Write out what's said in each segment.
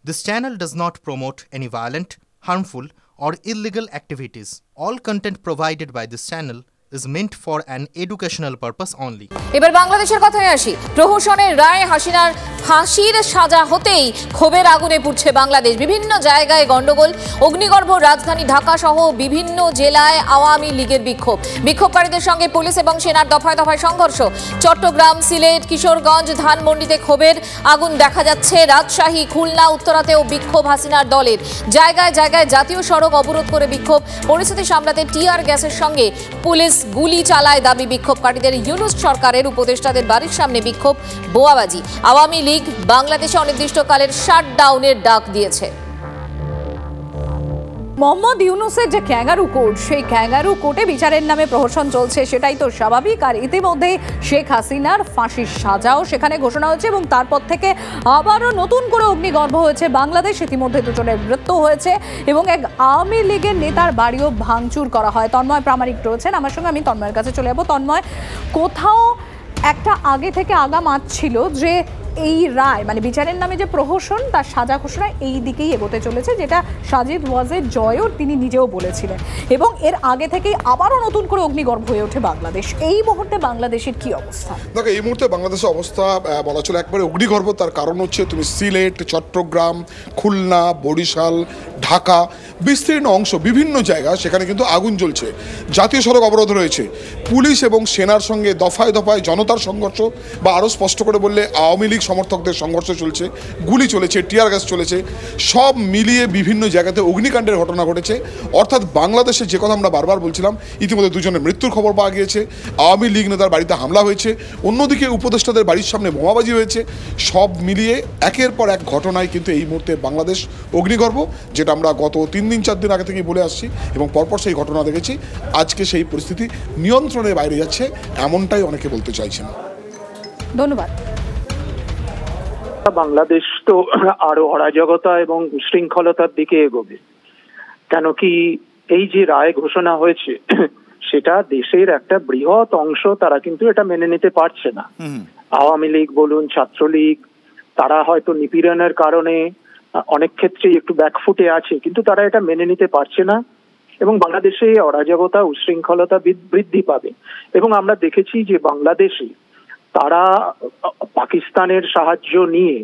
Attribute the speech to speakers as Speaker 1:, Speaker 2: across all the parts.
Speaker 1: This channel does not promote any violent, harmful, or illegal activities. All content provided by this channel is meant for an educational purpose only.
Speaker 2: এবার বাংলাদেশের কথায় আসি। প্রহসনের রায় হাসিনার ফাঁসির সাজা হতেই ক্ষোভের আগুনে পুড়ছে বাংলাদেশ। বিভিন্ন জায়গায় গন্ডগোল, অগ্নিগর্ভ রাজধানী ঢাকা সহ বিভিন্ন জেলায় আওয়ামী লীগের বিক্ষোভ। বিক্ষোভকারীদের সঙ্গে পুলিশ এবং সেনার দফায় দফায় সংঘর্ষ। চট্টগ্রাম, সিলেট, কিশোরগঞ্জ, ধানমন্ডিতে ক্ষোভের আগুন দেখা যাচ্ছে। রাজশাহী, খুলনা, উত্তরাতেও বিক্ষোভ হাসিনার দলের। জায়গায় জায়গায় জাতীয় সড়ক অবরোধ করে বিক্ষোভ। পরিস্থিতি সামলাতে টিয়ার গ্যাসের সঙ্গে পুলিশ গুলি চালায় দাবি বিক্ষোভকারীদের। ইউনূস সরকারের উপদেষ্টাদের বাড়ির সামনে বিক্ষোভ, বোয়াবাজি। আওয়ামী লীগ বাংলাদেশে অনির্দিষ্টকালের শাটডাউনের ডাক দিয়েছে। মোহাম্মদ ইউনূসের যে ক্যাঙ্গারু কোর্ট, সেই ক্যাঙ্গারু কোর্টে বিচারের নামে প্রহসন চলছে, সেটাই তো স্বাভাবিক। আর ইতিমধ্যে শেখ হাসিনার ফাঁসির সাজাও সেখানে ঘোষণা হয়েছে এবং তারপর থেকে আবারও নতুন করে অগ্নিগর্ভ হয়েছে বাংলাদেশ। ইতিমধ্যে দুজনের মৃত্যু হয়েছে এবং এক আওয়ামী লীগের নেতার বাড়িও ভাঙচুর করা হয়। তন্ময় প্রামাণিক রয়েছেন আমার সঙ্গে, আমি তন্ময়ের কাছে চলে যাবো। তন্ময়, কোথাও একটা আগে থেকে আগাম ছিল যে এই রায় মানে বিচারের নামে যে প্রহসন, তার সাজা ঘোষণা এই দিকেই এগোতে চলেছে, যেটা সাজিদ ওয়াজেদ জয়ও তিনি নিজেও বলেছিলেন। এবং এর আগে থেকেই আবারও নতুন করে অগ্নিগর্ভ হয়ে ওঠে বাংলাদেশ। এই মুহূর্তে বাংলাদেশের কি অবস্থা?
Speaker 3: দেখো, এই মুহূর্তে বাংলাদেশের অবস্থা বলা চলে একবারে অগ্নিগর্ভ। তার কারণ হচ্ছে তুমি সিলেট, চট্টগ্রাম, খুলনা, বরিশাল, ঢাকা, বিস্তীর্ণ অংশ, বিভিন্ন জায়গা, সেখানে কিন্তু আগুন জ্বলছে। জাতীয় সড়ক অবরোধ রয়েছে। পুলিশ এবং সেনার সঙ্গে দফায় দফায় জনতার সংঘর্ষ, বা আরও স্পষ্ট করে বললে আওয়ামী লীগ সমর্থকদের সংঘর্ষ চলছে, গুলি চলেছে, টিয়ার গ্যাস চলেছে। সব মিলিয়ে বিভিন্ন জায়গাতে অগ্নিকাণ্ডের ঘটনা ঘটেছে। অর্থাৎ বাংলাদেশে যে কথা আমরা বারবার বলছিলাম, ইতিমধ্যে দুজনের মৃত্যুর খবর পাওয়া গিয়েছে। আওয়ামী লীগ নেতার বাড়িতে হামলা হয়েছে, অন্যদিকে উপদেষ্টাদের বাড়ির সামনে বোমাবাজি হয়েছে। সব মিলিয়ে একের পর এক ঘটনায় কিন্তু এই মুহূর্তে বাংলাদেশ অগ্নিগর্ভ, যেটা আমরা গত 3 দিন 4 দিন আগে থেকেই বলে আসছি এবং পরপর সেই ঘটনা দেখেছি। আজকে সেই পরিস্থিতি নিয়ন্ত্রণের বাইরে যাচ্ছে, এমনটাই অনেকে বলতে চাইছেন।
Speaker 2: ধন্যবাদ।
Speaker 4: বাংলাদেশ তো আরো অরাজকতা এবং উশৃঙ্খলতার দিকে এগোবে। কেন কি, এই যে রায় ঘোষণা হয়েছে সেটা দেশের একটা বৃহৎ অংশ তারা কিন্তু এটা মেনে নিতে পারছে না। আওয়ামী লীগ বলুন, ছাত্রলীগ, তারা হয়তো নিপীড়নের কারণে অনেক ক্ষেত্রে একটু ব্যাকফুটে আছে, কিন্তু তারা এটা মেনে নিতে পারছে না এবং বাংলাদেশে অরাজকতা উশৃঙ্খলতা বৃদ্ধি পাবে। এবং আমরা দেখেছি যে বাংলাদেশে তারা পাকিস্তানের সাহায্য নিয়ে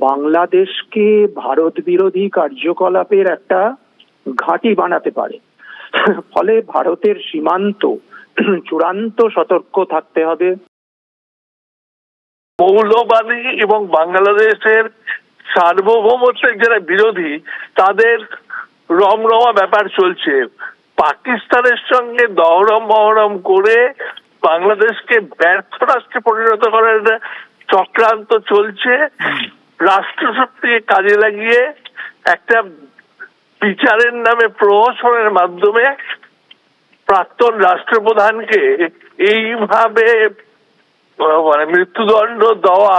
Speaker 4: বাংলাদেশকে ভারত বিরোধী কার্যকলাপের একটা ঘাঁটি বানাতে পারে। ফলে ভারতের সীমান্ত চূড়ান্ত সতর্ক থাকতে হবে।
Speaker 5: মৌলবাদী এবং বাংলাদেশের সার্বভৌমত্বের যারা বিরোধী, তাদের রমরমা ব্যাপার চলছে। পাকিস্তানের সঙ্গে দহরম মহরম করে বাংলাদেশকে ব্যর্থ রাষ্ট্রে পরিণত করার চক্রান্ত চলছে। রাষ্ট্রশক্তিকে কাজে লাগিয়ে একটা বিচারের নামে প্রহসনের মাধ্যমে প্রাক্তন রাষ্ট্রপ্রধানকে এইভাবে মানে মৃত্যুদণ্ড দেওয়া,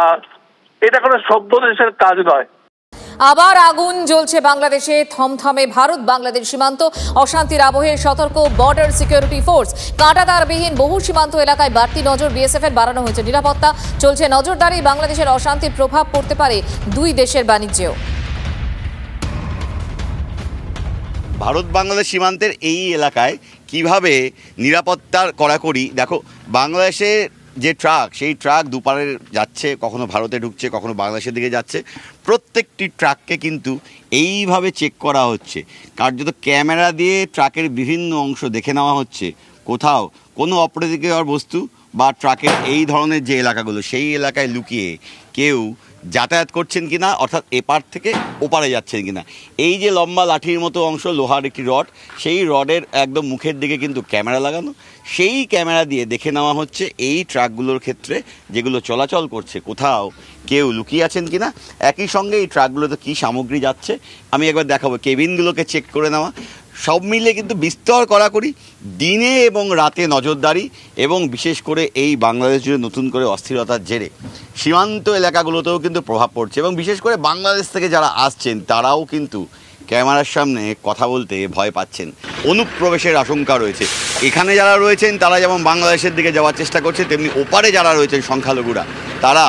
Speaker 5: এটা কোনো সভ্য দেশের কাজ নয়।
Speaker 2: আবার আগুন জ্বলছে বাংলাদেশে। থমথমে ভারত বাংলাদেশ সীমান্ত। অশান্তির আবহে সতর্ক বর্ডার সিকিউরিটি ফোর্স। কাঁটাতারবিহীন বহু সীমান্ত এলাকায় বাড়তি নজর বিএসএফ এর বাড়ানো হয়েছে নিরাপত্তা। চলছে নজরদারি। বাংলাদেশের অশান্তির প্রভাব পড়তে পারে দুই দেশের বাণিজ্যেও।
Speaker 6: ভারত বাংলাদেশ সীমান্তের এই এলাকায় কিভাবে নিরাপত্তার কড়াকড়ি, দেখো বাংলাদেশে যে ট্রাক, সেই ট্রাক দুপারে যাচ্ছে, কখনো ভারতে ঢুকছে, কখনো বাংলাদেশের দিকে যাচ্ছে। প্রত্যেকটি ট্রাককে কিন্তু এইভাবে চেক করা হচ্ছে। কার্যত ক্যামেরা দিয়ে ট্রাকের বিভিন্ন অংশ দেখে নেওয়া হচ্ছে। কোথাও কোনো অপ্রীতিকর বস্তু বা ট্রাকের এই ধরনের যে এলাকাগুলো, সেই এলাকায় লুকিয়ে কেউ যাতায়াত করছেন কিনা, অর্থাৎ এপার থেকে ওপারে যাচ্ছেন কিনা। এই যে লম্বা লাঠির মতো অংশ, লোহার একটি রড, সেই রডের একদম মুখের দিকে কিন্তু ক্যামেরা লাগানো। সেই ক্যামেরা দিয়ে দেখে নেওয়া হচ্ছে এই ট্রাকগুলোর ক্ষেত্রে যেগুলো চলাচল করছে, কোথাও কেউ লুকিয়ে আছেন কিনা। একই সঙ্গে এই ট্রাকগুলোতে কী সামগ্রী যাচ্ছে আমি একবার দেখাবো। কেবিনগুলোকে চেক করে নেওয়া, সব মিলে কিন্তু বিস্তর কড়াকড়ি, দিনে এবং রাতে নজরদারি। এবং বিশেষ করে এই বাংলাদেশ জুড়ে নতুন করে অস্থিরতার জেরে সীমান্ত এলাকাগুলোতেও কিন্তু প্রভাব পড়ছে। এবং বিশেষ করে বাংলাদেশ থেকে যারা আসছেন তারাও কিন্তু ক্যামেরার সামনে কথা বলতে ভয় পাচ্ছেন। অনুপ্রবেশের আশঙ্কা রয়েছে। এখানে যারা রয়েছেন তারা যেমন বাংলাদেশের দিকে যাওয়ার চেষ্টা করছে, তেমনি ওপারে যারা রয়েছেন সংখ্যালঘুরা, তারা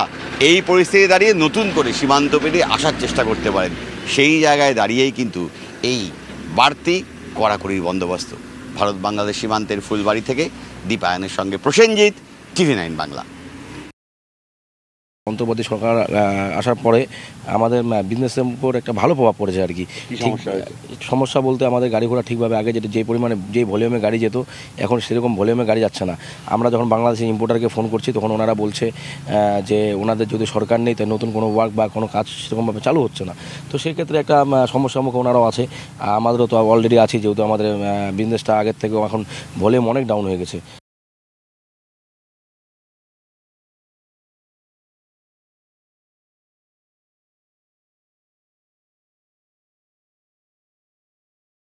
Speaker 6: এই পরিস্থিতি দাঁড়িয়ে নতুন করে সীমান্ত পেরিয়ে আসার চেষ্টা করতে পারেন। সেই জায়গায় দাঁড়িয়েই কিন্তু এই বাড়তি কড়াকড়ির বন্দোবস্ত। ভারত বাংলাদেশ সীমান্তের ফুলবাড়ি থেকে দীপায়নের সঙ্গে প্রসেনজিৎ, TV9 বাংলা।
Speaker 7: অন্তর্বর্তী সরকার আসার পরে আমাদের বিজনেসের উপর একটা ভালো প্রভাব পড়েছে আর কি। সমস্যা বলতে আমাদের গাড়ি ঘোড়া ঠিকভাবে আগে যে পরিমাণে যে ভলিউমে গাড়ি যেত, এখন সেরকম ভলিউমে গাড়ি যাচ্ছে না। আমরা যখন বাংলাদেশের ইম্পোর্টারকে ফোন করছি তখন ওনারা বলছে যে ওনাদের যদি সরকার নেই তাই নতুন কোনো ওয়ার্ক বা কোনো কাজ সেরকমভাবে চালু হচ্ছে না। তো সেক্ষেত্রে একটা সমস্যার মুখে ওনারাও আছে, আমাদেরও তো অলরেডি আছি, যেহেতু আমাদের বিজনেসটা আগের থেকেও এখন ভলিউম অনেক ডাউন হয়ে গেছে।